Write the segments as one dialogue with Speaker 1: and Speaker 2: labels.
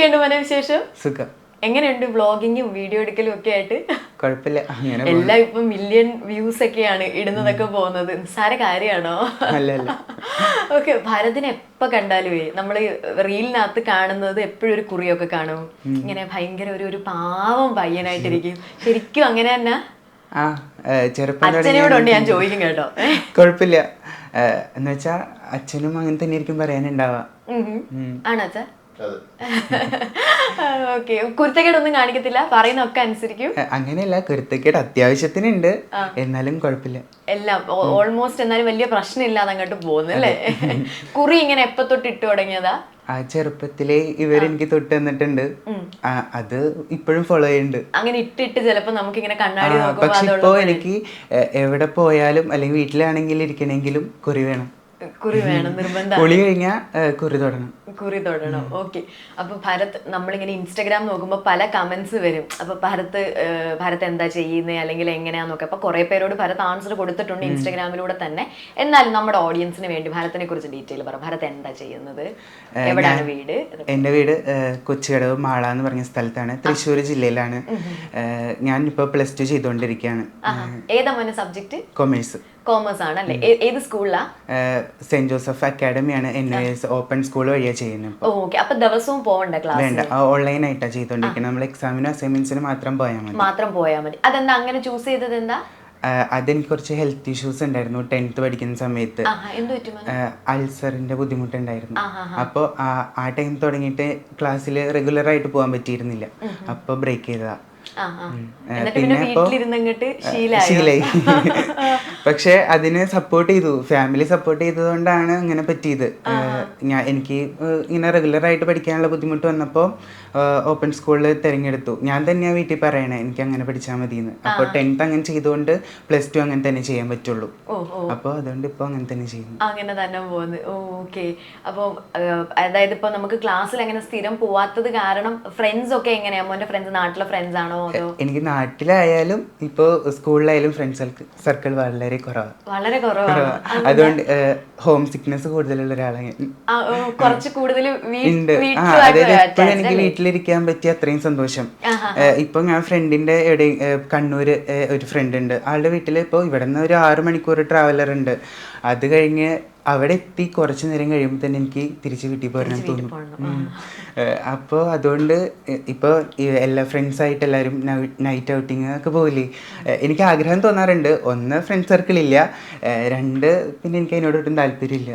Speaker 1: എന്തൊക്കെയുണ്ട് മോനെ വിശേഷം?
Speaker 2: സുഖം.
Speaker 1: എങ്ങനെയുണ്ട് വ്ളോഗിങ്ങും വീഡിയോ എടുക്കലും ഒക്കെ ആയിട്ട്?
Speaker 2: കുഴപ്പമില്ല, അങ്ങനെ
Speaker 1: എല്ലാം ഇപ്പൊ മില്യൺ വ്യൂസ് ഒക്കെയാണ് ഇടുന്നതൊക്കെ പോകുന്നത്. നിസ്സാര കാര്യമാണോ? ഓക്കെ, ഭരതിനെ എപ്പോ കണ്ടാലും നമ്മള് റീലിനകത്ത് കാണുന്നത് എപ്പോഴും ഒരു കുറിയൊക്കെ കാണും, ഇങ്ങനെ ഭയങ്കര ഒരു പാവം പയ്യനായിട്ടിരിക്കും. ശരിക്കും അങ്ങനെ തന്നെ അച്ഛനോടുണ്ട് ഞാൻ ചോദിക്കും കേട്ടോ.
Speaker 2: കുഴപ്പമില്ല എന്ന് വെച്ചാ അച്ഛനും അങ്ങനെ തന്നെ ആയിരിക്കും പറയാനുണ്ടാവാ.
Speaker 1: ആണോ അച്ഛാ? ഓക്കെ, കുരുത്തക്കേടൊന്നും കാണിക്കത്തില്ല, പറയുന്നൊക്കെ അനുസരിക്കും?
Speaker 2: അങ്ങനെയല്ല, കുരുത്തക്കേട് അത്യാവശ്യത്തിനുണ്ട്, എന്നാലും കുഴപ്പമില്ല.
Speaker 1: എല്ലാം ഓൾമോസ്റ്റ് എന്നാലും വലിയ പ്രശ്നമില്ലാതെ അങ്ങോട്ട് പോകുന്നു അല്ലേ? കുറി ഇങ്ങനെ എപ്പോ തൊട്ട് ഇട്ടു തുടങ്ങിയതാ?
Speaker 2: ആ ചെറുപ്പത്തിലേ ഇവരെനിക്ക് തൊട്ട് തന്നിട്ടുണ്ട്, അത് ഇപ്പോഴും ഫോളോ ചെയ്യുന്നുണ്ട്.
Speaker 1: അങ്ങനെ ഇട്ടിട്ട് ചിലപ്പോ നമുക്ക് ഇങ്ങനെ കണ്ണാടി
Speaker 2: പക്ഷെ ഇപ്പോ എനിക്ക് എവിടെ പോയാലും അല്ലെങ്കിൽ വീട്ടിലാണെങ്കിൽ ഇരിക്കണെങ്കിലും കുറി വേണം.
Speaker 1: കുറി വേണം, നിർബന്ധം.
Speaker 2: കുളി കഴിഞ്ഞാ കുറി തൊടണം.
Speaker 1: കുറി തൊടണം. ഓക്കെ. അപ്പൊ ഭരത്, നമ്മളിങ്ങനെ ഇൻസ്റ്റാഗ്രാം നോക്കുമ്പോൾ പല കമന്റ്സ് വരും. അപ്പൊ ഭരത് എന്താ ചെയ്യുന്നത് അല്ലെങ്കിൽ എങ്ങനെയാന്നൊക്കെ. അപ്പൊ കുറെ പേരോട് ഭരത് ആൻസർ കൊടുത്തിട്ടുണ്ട് ഇൻസ്റ്റാഗ്രാമിലൂടെ തന്നെ. എന്നാലും നമ്മുടെ ഓഡിയൻസിന് വേണ്ടി ഭരത്തിനെ കുറിച്ച് ഡീറ്റെയിൽ പറ. ഭരത് എന്താ ചെയ്യുന്നത്, എവിടെയാണ് വീട്?
Speaker 2: എന്റെ വീട് കൊച്ചുകടവ് മാള എന്ന് പറഞ്ഞ സ്ഥലത്താണ്, തൃശ്ശൂർ ജില്ലയിലാണ്. ഞാൻ ഇപ്പൊ +2 ചെയ്തുകൊണ്ടിരിക്കുകയാണ്.
Speaker 1: ഏതാ മോനെ സബ്ജക്ട്?
Speaker 2: കൊമേഴ്സ്.
Speaker 1: കോമേഴ്സ് ആണ് അല്ലേ? ഏത് സ്കൂളിലാ?
Speaker 2: സെന്റ് ജോസഫ് അക്കാഡമിയാണ്, NIS ഓപ്പൺ സ്കൂൾ വഴിയാ ചെയ്യുന്നത്.
Speaker 1: ഓക്കെ. അപ്പൊ ദിവസവും പോകണ്ട ക്ലാസ്?
Speaker 2: വേണ്ട, ഓൺലൈൻ ആയിട്ടാ ചെയ്തോണ്ടിരിക്കുന്നത്. നമ്മൾ എക്സാമിനും അസൈൻമെന്റ്സിന് മാത്രം പോയാൽ മതി.
Speaker 1: അതെന്താ അങ്ങനെ ചൂസ് ചെയ്തത്? എന്താ?
Speaker 2: അതെനിക്ക് കുറച്ച് ഹെൽത്ത് ഇഷ്യൂസ് ഉണ്ടായിരുന്നു 10th പഠിക്കുന്ന സമയത്ത്. അൾസറിന്റെ ബുദ്ധിമുട്ടുണ്ടായിരുന്നു. അപ്പോൾ ആ ടൈം തുടങ്ങിയിട്ട് ക്ലാസ്സിൽ റെഗുലർ ആയിട്ട് പോകാൻ പറ്റിയിരുന്നില്ല. അപ്പോൾ ബ്രേക്ക് ചെയ്തതാ.
Speaker 1: പിന്നെ
Speaker 2: ശീലായി. പക്ഷെ അതിന് സപ്പോർട്ട് ചെയ്തു, ഫാമിലി സപ്പോർട്ട് ചെയ്തതുകൊണ്ടാണ് അങ്ങനെ പറ്റിയത്. എനിക്ക് ഇങ്ങനെ റെഗുലർ ആയിട്ട് പഠിക്കാനുള്ള ബുദ്ധിമുട്ട് വന്നപ്പോൾ ഓപ്പൺ സ്കൂളിൽ തിരഞ്ഞെടുത്തു. ഞാൻ തന്നെയാണ് വീട്ടിൽ പറയണേ എനിക്ക് അങ്ങനെ പഠിച്ചാൽ മതിയെന്ന്. അപ്പോൾ 10th അങ്ങനെ ചെയ്തുകൊണ്ട് +2 അങ്ങനെ തന്നെ ചെയ്യാൻ പറ്റുള്ളൂ. അപ്പോൾ അതുകൊണ്ട് ഇപ്പോൾ അങ്ങനെ തന്നെ ചെയ്യുന്നു.
Speaker 1: അങ്ങനെ തന്നെ പോകുന്നു. ഓക്കെ. അപ്പോൾ അതായത് ഇപ്പൊ നമുക്ക് ക്ലാസ്സിൽ അങ്ങനെ സ്ഥിരം പോവാത്തത് കാരണം ഫ്രണ്ട്സ് ഒക്കെ എങ്ങനെയാ? മോന്റെ ഫ്രണ്ട്സ് നാട്ടിലെ ഫ്രണ്ട്സ് ആണോ?
Speaker 2: എനിക്ക് നാട്ടിലായാലും ഇപ്പോ സ്കൂളിലായാലും ഫ്രണ്ട്സ് സർക്കിൾ വളരെ കുറവാണ്. അതുകൊണ്ട് ഹോം സിക്നെസ് കൂടുതലുള്ള ഒരാളാണ്.
Speaker 1: കുറച്ച് കൂടുതൽ
Speaker 2: എനിക്ക് വീട്ടിലിരിക്കാൻ പറ്റിയ അത്രയും സന്തോഷം. ഇപ്പൊ ഞാൻ ഫ്രണ്ടിന്റെ കണ്ണൂര് ഒരു ഫ്രണ്ട് ഉണ്ട്, ആളുടെ വീട്ടിൽ ഇപ്പോൾ ഇവിടെ നിന്ന് ഒരു 6 മണിക്കൂർ ട്രാവലർ ഉണ്ട്. അത് കഴിഞ്ഞ് അവിടെ എത്തി കുറച്ച് നേരം കഴിയുമ്പോൾ തന്നെ എനിക്ക് തിരിച്ച് വീട്ടിൽ പോരാൻ തോന്നും. അപ്പോൾ അതുകൊണ്ട് ഇപ്പോൾ എല്ലാ ഫ്രണ്ട്സായിട്ട് എല്ലാവരും നൈറ്റ് ഔട്ടിങ് ഒക്കെ പോകില്ലേ, എനിക്ക് ആഗ്രഹം തോന്നാറുണ്ട്. ഒന്ന് ഫ്രണ്ട് സർക്കിൾ ഇല്ല, 2 പിന്നെ എനിക്ക് അതിനോട് ഒട്ടും താല്പര്യമില്ല.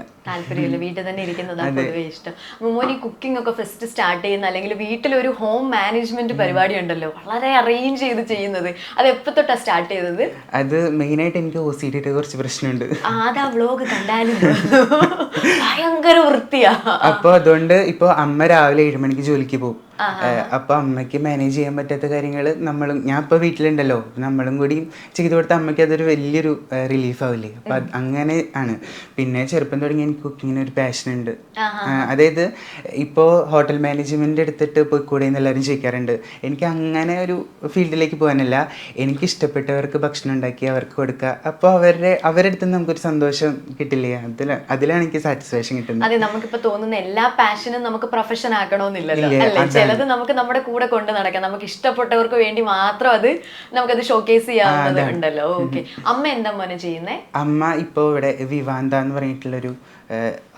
Speaker 1: വീട്ടിൽ തന്നെ ഇരിക്കുന്നതാണ് പൊതുവെ ഇഷ്ടം. മോൻ ഈ കുക്കിംഗ് ഒക്കെ ഫസ്റ്റ് സ്റ്റാർട്ട് ചെയ്യുന്ന അല്ലെങ്കിൽ വീട്ടിലൊരു ഹോം മാനേജ്മെന്റ് പരിപാടി ഉണ്ടല്ലോ, വളരെ അറേഞ്ച് ചെയ്ത് ചെയ്യുന്നത്, അത് എപ്പോ തൊട്ടാ സ്റ്റാർട്ട് ചെയ്തത്?
Speaker 2: അത് മെയിനായിട്ട് എനിക്ക് OCD കുറച്ച് പ്രശ്നമുണ്ട്.
Speaker 1: അതാ വ്ലോഗ് കണ്ടാലും ഭയങ്കര വൃത്തിയാ.
Speaker 2: അപ്പൊ അതുകൊണ്ട് ഇപ്പൊ അമ്മ രാവിലെ 7 മണിക്ക് ജോലിക്ക് പോകും. അപ്പൊ അമ്മയ്ക്ക് മാനേജ് ചെയ്യാൻ പറ്റാത്ത കാര്യങ്ങൾ ഞാൻ ഇപ്പൊ വീട്ടിലുണ്ടല്ലോ, നമ്മളും കൂടി ചെയ്തു കൊടുത്ത അമ്മയ്ക്ക് അതൊരു വലിയൊരു റിലീഫ് ആവില്ലേ. അപ്പൊ അങ്ങനെ ആണ്. പിന്നെ ചെറുപ്പം തുടങ്ങി എനിക്ക് കുക്കിങ്ങിന് ഒരു പാഷൻ ഉണ്ട്. അതായത് ഇപ്പോ ഹോട്ടൽ മാനേജ്മെന്റ് എടുത്തിട്ട് പോയിക്കൂടെ എന്ന് എല്ലാവരും ചോദിക്കാറുണ്ട്. എനിക്ക് അങ്ങനെ ഒരു ഫീൽഡിലേക്ക് പോകാനല്ല, എനിക്ക് ഇഷ്ടപ്പെട്ടവർക്ക് ഭക്ഷണം ഉണ്ടാക്കി അവർക്ക് കൊടുക്കുക. അപ്പോൾ അവരുടെ അടുത്ത് നിന്ന് നമുക്കൊരു സന്തോഷം കിട്ടില്ലേ, അതിലാണ് എനിക്ക് സാറ്റിസ്ഫാക്ഷൻ കിട്ടുന്നത്.
Speaker 1: അതെ, നമുക്കിപ്പോ തോന്നുന്ന എല്ലാ പാഷനും നമുക്ക് പ്രൊഫഷൻ ആക്കണമെന്നില്ലല്ലോ അല്ലേ? ചിലത് നമുക്ക് നമ്മുടെ കൂടെ കൊണ്ട് നടക്കാം, നമുക്ക് ഇഷ്ടപ്പെട്ടവർക്ക് വേണ്ടി മാത്രം നമുക്കത് ഷോക്കേസ് ചെയ്യാവുന്നതുണ്ടല്ലോ. ഓക്കെ. അമ്മ എന്താ മോനെ ചെയ്യുന്നേ?
Speaker 2: അമ്മ ഇപ്പൊ ഇവിടെ വിവാന്ത എന്ന് പറഞ്ഞിട്ടുള്ളൊരു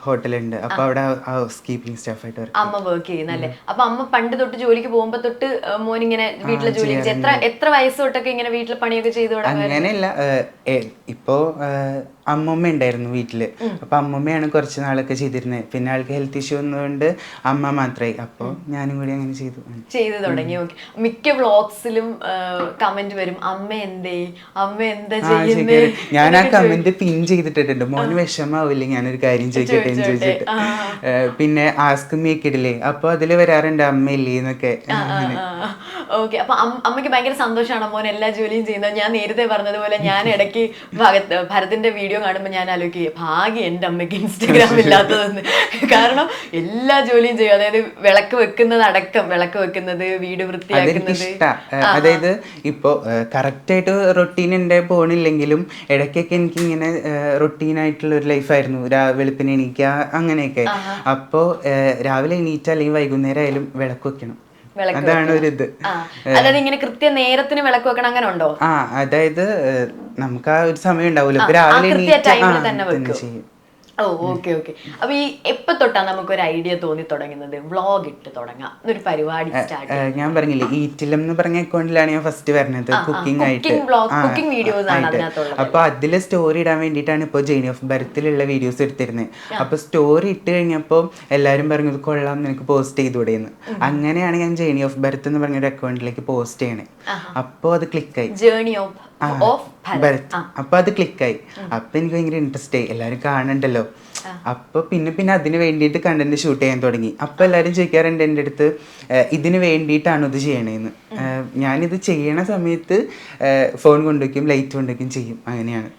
Speaker 2: ഹോട്ടലുണ്ട്, അപ്പൊ അവിടെ ഹൗസ് കീപ്പിംഗ് സ്റ്റാഫായിട്ട്
Speaker 1: അമ്മ വർക്ക് ചെയ്യുന്നല്ലേ. അപ്പൊ അമ്മ പണ്ട് തൊട്ട് ജോലിക്ക് പോകുമ്പോ തൊട്ട് മോനിങ്ങനെ വീട്ടിലെ ജോലി എത്ര വയസ്സ് തൊട്ടൊക്കെ ഇങ്ങനെ വീട്ടിലെ പണിയൊക്കെ ചെയ്തു?
Speaker 2: അങ്ങനെയല്ല, ഇപ്പോ അമ്മമ്മ ഉണ്ടായിരുന്നു വീട്ടില്. അപ്പൊ അമ്മമ്മയാണ് കുറച്ച് നാളൊക്കെ ചെയ്തിരുന്നത്. പിന്നെ ആൾക്ക് ഹെൽത്ത് ഇഷ്യൂ വന്നതുകൊണ്ട് അമ്മ മാത്രമായി. അപ്പൊ ഞാനും കൂടി അങ്ങനെ ചെയ്തു
Speaker 1: തുടങ്ങി. ഓക്കെ. മിക്ക വ്ളോഗ്സിലും കമന്റ് വരും, അമ്മ എന്താ ചെയ്യുന്നത്.
Speaker 2: ഞാൻ ആ കമന്റ് പിൻ ചെയ്തിട്ടുണ്ട്, മോന് വിഷമാവില്ലേ ഞാനൊരു കാര്യം ചോദിച്ചിട്ട് ചോദിച്ചിട്ട്. പിന്നെ ആസ്ക് മീ ഇടില്ലേ, അപ്പൊ അതില് വരാറുണ്ട് അമ്മയില്ലേ എന്നൊക്കെ.
Speaker 1: ഓക്കെ. അപ്പൊ അമ്മയ്ക്ക് ഭയങ്കര സന്തോഷമാണ് മോൻ എല്ലാ ജോലിയും ചെയ്യുന്നത്. ഞാൻ നേരത്തെ പറഞ്ഞതുപോലെ ഞാൻ ഇടയ്ക്ക് ഭരതിന്റെ വീഡിയോ കാണുമ്പോൾ ഞാൻ ആലോചിക്കുക, ഭാഗ്യം എൻ്റെ അമ്മയ്ക്ക് ഇൻസ്റ്റാഗ്രാം ഇല്ലാത്തതെന്ന്. കാരണം എല്ലാ ജോലിയും ചെയ്യും. അതായത് വിളക്ക് വെക്കുന്നത്, വീട് വൃത്തിയാക്കുന്നത്.
Speaker 2: അതായത് ഇപ്പോ കറക്റ്റ് ആയിട്ട് റൊട്ടീൻ പോണില്ലെങ്കിലും ഇടയ്ക്കൊക്കെ എനിക്ക് ഇങ്ങനെ റൊട്ടീനായിട്ടുള്ള ഒരു ലൈഫായിരുന്നു. വെളുപ്പിന് എണീക്കുക, കഴിക്കുക അങ്ങനെയൊക്കെ. അപ്പോൾ രാവിലെ എണീറ്റ് അല്ലെങ്കിൽ വൈകുന്നേരം ആയാലും വിളക്ക് വെക്കണം. അതാണ് ഒരു ഇത്.
Speaker 1: അതായത് ഇങ്ങനെ കൃത്യ നേരത്തിന് വിളക്ക് വെക്കണം, അങ്ങനെ ഉണ്ടോ?
Speaker 2: അതായത് നമുക്ക് ആ ഒരു സമയം ഉണ്ടാവില്ല, രാവിലെ എണീറ്റ്
Speaker 1: തന്നെ ചെയ്യും. ഓ ഓക്കെ ഓക്കെ. അപ്പൊ ഈ എപ്പോ തൊട്ടാ നമുക്ക് ഒരു ഐഡിയ തോന്നി തുടങ്ങുന്നത് വ്ളോഗ് ഇട്ട് തുടങ്ങാം ഒരു പരിപാടി സ്റ്റാർട്ട്?
Speaker 2: ഞാൻ പറഞ്ഞില്ലേ, ഈറ്റിലം എന്ന് പറഞ്ഞ അക്കൗണ്ടിലാണ് ഞാൻ ഫസ്റ്റ് വരുന്നത്, കുക്കിംഗ് ആയിട്ട്. അപ്പൊ അതില് സ്റ്റോറി ഇടാൻ വേണ്ടിയിട്ടാണ് ഇപ്പോൾ ജേണി ഓഫ് ബർത്തിലുള്ള വീഡിയോസ് എടുത്തിരുന്നത്. അപ്പൊ സ്റ്റോറി ഇട്ട് കഴിഞ്ഞപ്പോൾ എല്ലാവരും പറഞ്ഞു ഇത് കൊള്ളാം, നിനക്ക് പോസ്റ്റ് ചെയ്തുകൂടെയെന്ന്. അങ്ങനെയാണ് ഞാൻ ജേണി ഓഫ് ബർത്ത് എന്ന് പറഞ്ഞൊരു അക്കൗണ്ടിലേക്ക് പോസ്റ്റ് ചെയ്യണേ. അപ്പോൾ അത് ക്ലിക്കായി, ജേണി ഓഫ് ബർത്ത്. അപ്പൊ അത് ക്ലിക്കായി. അപ്പൊ എനിക്ക് ഭയങ്കര ഇൻട്രസ്റ്റ് ആയി, എല്ലാവരും കാണണ്ടല്ലോ. അപ്പൊ പിന്നെ അതിന് വേണ്ടിയിട്ട് കണ്ടന്റ് ഷൂട്ട് ചെയ്യാൻ തുടങ്ങി. അപ്പൊ എല്ലാവരും ചോദിക്കാറുണ്ട് എൻ്റെ അടുത്ത്, ഇതിന് വേണ്ടിയിട്ടാണോ ഇത് ചെയ്യണേന്ന്. ഞാനിത് ചെയ്യണ സമയത്ത് ഫോൺ കൊണ്ടുവയ്ക്കും, ലൈറ്റ് കൊണ്ടുവയ്ക്കും ചെയ്യും, അങ്ങനെയാണ്.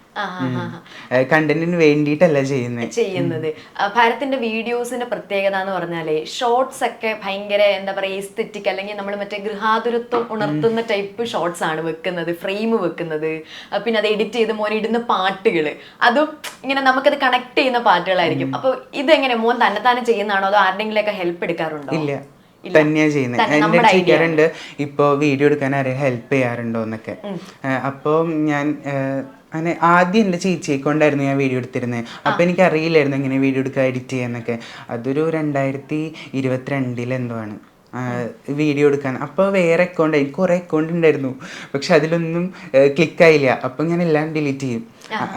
Speaker 2: കണ്ടന്റിന് വേണ്ടിയിട്ടല്ല ചെയ്യുന്നത്.
Speaker 1: ഭാരത്തിന്റെ വീഡിയോസിന്റെ പ്രത്യേകത എന്ന് പറഞ്ഞാലേ ഷോർട്സ് ഒക്കെ ഭയങ്കര എന്താ പറയാ എസ്തെറ്റിക്, അല്ലെങ്കിൽ നമ്മൾ മറ്റേ ഗൃഹാതുരത്വം ഉണർത്തുന്ന ടൈപ്പ് ഷോർട്സ് ആണ് വെക്കുന്നത്, ഫ്രെയിം വെക്കുന്നത്. പിന്നെ അത് എഡിറ്റ് ചെയ്ത് മോൻ ഇടുന്ന പാട്ടുകള്, അതും ഇങ്ങനെ നമുക്കത് കണക്ട് ചെയ്യുന്ന പാട്ടുകളായിരിക്കും. അപ്പൊ ഇതെങ്ങനെ മോൻ തന്നെ ചെയ്യുന്നതാണോ അതോ ആരുടെങ്കിലും ഒക്കെ ഹെൽപ്പ് എടുക്കാറുണ്ടോ?
Speaker 2: ഇല്ല, തന്നെയാ ചെയ്യുന്നത്. എന്റെ ചോദിക്കാറുണ്ട് ഇപ്പൊ വീഡിയോ എടുക്കാൻ ആരെയും ഹെൽപ്പ് ചെയ്യാറുണ്ടോ എന്നൊക്കെ. അപ്പോൾ ഞാൻ അങ്ങനെ ആദ്യം എൻ്റെ ചേച്ചിയെ കൊണ്ടായിരുന്നു ഞാൻ വീഡിയോ എടുത്തിരുന്നത്. അപ്പോൾ എനിക്ക് അറിയില്ലായിരുന്നു എങ്ങനെ വീഡിയോ എടുക്കുക, എഡിറ്റ് ചെയ്യാന്നൊക്കെ. അതൊരു 2022 എന്തോ ആണ് വീഡിയോ എടുക്കാൻ. അപ്പോൾ വേറെ അക്കൗണ്ട്, എനിക്ക് കുറേ അക്കൗണ്ട് ഉണ്ടായിരുന്നു, പക്ഷെ അതിലൊന്നും ക്ലിക്കായില്ല. അപ്പം ഞാൻ എല്ലാം ഡിലീറ്റ് ചെയ്യും.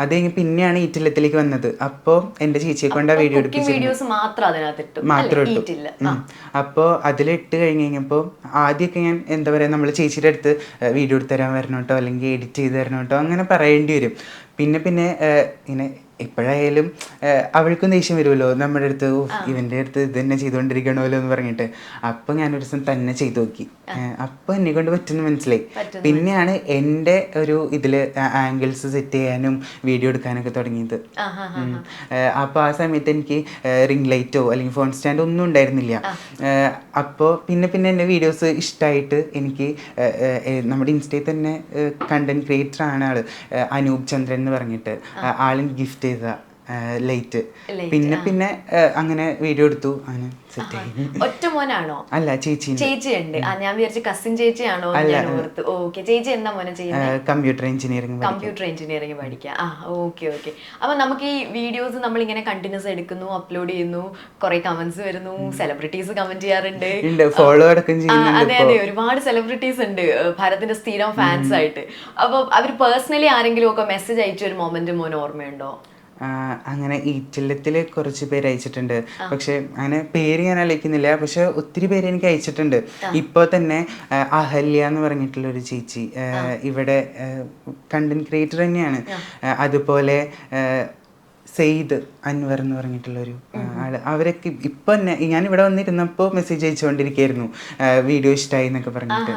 Speaker 2: അത് കഴിഞ്ഞ് പിന്നെയാണ് ഈറ്റില്ലത്തിലേക്ക് വന്നത്. അപ്പോൾ എൻ്റെ ചേച്ചിയെ കൊണ്ട് ആ വീഡിയോ എടുപ്പിച്ചു മാത്രം ഇട്ടു. അപ്പോൾ അതിലിട്ട് കഴിഞ്ഞപ്പോൾ ആദ്യമൊക്കെ ഞാൻ എന്താ പറയുക, നമ്മൾ ചേച്ചിയുടെ അടുത്ത് വീഡിയോ എടുത്ത് തരാൻ വരണം കേട്ടോ, അല്ലെങ്കിൽ എഡിറ്റ് ചെയ്ത് തരണം കേട്ടോ, അങ്ങനെ പറയേണ്ടി വരും. പിന്നെ ഇങ്ങനെ എപ്പോഴായാലും അവൾക്കും ദേഷ്യം വരുമല്ലോ നമ്മുടെ അടുത്ത്, ഇവൻ്റെ അടുത്ത് ഇത് തന്നെ ചെയ്തുകൊണ്ടിരിക്കണമല്ലോ എന്ന് പറഞ്ഞിട്ട്. അപ്പോൾ ഞാനൊരു ദിവസം തന്നെ ചെയ്തു നോക്കി. അപ്പോൾ എന്നെ കൊണ്ട് പറ്റുന്ന മനസ്സിലായി. പിന്നെയാണ് എൻ്റെ ഒരു ഇതിൽ ആംഗിൾസ് സെറ്റ് ചെയ്യാനും വീഡിയോ എടുക്കാനൊക്കെ തുടങ്ങിയത്. അപ്പോൾ ആ സമയത്ത് എനിക്ക് റിംഗ് ലൈറ്റോ അല്ലെങ്കിൽ ഫോൺ സ്റ്റാൻഡോ ഒന്നും ഉണ്ടായിരുന്നില്ല. അപ്പോൾ പിന്നെ എൻ്റെ വീഡിയോസ് ഇഷ്ടമായിട്ട് എനിക്ക് നമ്മുടെ ഇൻസ്റ്റയിൽ തന്നെ കണ്ടന്റ് ക്രിയേറ്റർ ആണ് ആള്, അനൂപ് ചന്ദ്രൻ എന്ന് പറഞ്ഞിട്ട്, ആളിന് ഗിഫ്റ്റ് ചെയ്ത ലൈറ്റ്. പിന്നെ അങ്ങനെ വീഡിയോ എടുത്തു, അങ്ങനെ സെറ്റ് ആയി.
Speaker 1: ഒറ്റ മോനാണോ?
Speaker 2: അല്ല, ചേച്ചിയുണ്ട്.
Speaker 1: ഞാൻ വിചാരിച്ചു കസിൻ ചേച്ചിയാണോ. ഓക്കെ. ചേച്ചി എന്താ മോനെ ചെയ്യുന്നത്?
Speaker 2: കമ്പ്യൂട്ടർ എഞ്ചിനീയറിംഗ്
Speaker 1: പഠിക്കുക. Okay okay. അപ്പൊ നമുക്ക് ഈ വീഡിയോസ് നമ്മൾ ഇങ്ങനെ കണ്ടിന്യൂസ് എടുക്കുന്നു, അപ്ലോഡ് ചെയ്യുന്നു, കുറെ കമന്റ്സ് വരുന്നു, സെലിബ്രിറ്റീസ് കമന്റ് ചെയ്യാറുണ്ട്,
Speaker 2: ഫോളോ അടക്കം ചെയ്യുന്നുണ്ട്.
Speaker 1: അതെ, ഒരുപാട് സെലിബ്രിറ്റീസ് ഉണ്ട് ഭാരത്തിന്റെ സ്ഥിരം ഫാൻസ് ആയിട്ട്. അപ്പൊ അവർ പേഴ്സണലി ആരെങ്കിലും ഒക്കെ മെസ്സേജ് അയച്ച ഒരു മൊമെന്റ് മോന് ഓർമ്മയുണ്ടോ?
Speaker 2: അങ്ങനെ ഈറ്റില്ലത്തിൽ കുറച്ച് പേര് അയച്ചിട്ടുണ്ട്, പക്ഷെ അങ്ങനെ പേര് ഞാൻ അയക്കുന്നില്ല, പക്ഷെ ഒത്തിരി പേര് എനിക്ക് അയച്ചിട്ടുണ്ട്. ഇപ്പോൾ തന്നെ അഹല്യ എന്ന് പറഞ്ഞിട്ടുള്ളൊരു ചേച്ചി, ഇവിടെ കണ്ടന്റ് ക്രിയേറ്റർ തന്നെയാണ്. അതുപോലെ സെയ്ദ് അൻവർ എന്ന് പറഞ്ഞിട്ടുള്ളൊരു ആള്, അവരൊക്കെ ഇപ്പം തന്നെ ഞാനിവിടെ വന്നിരുന്നപ്പോൾ മെസ്സേജ് അയച്ചുകൊണ്ടിരിക്കുകയായിരുന്നു, വീഡിയോ ഇഷ്ടമായി എന്നൊക്കെ പറഞ്ഞിട്ട്.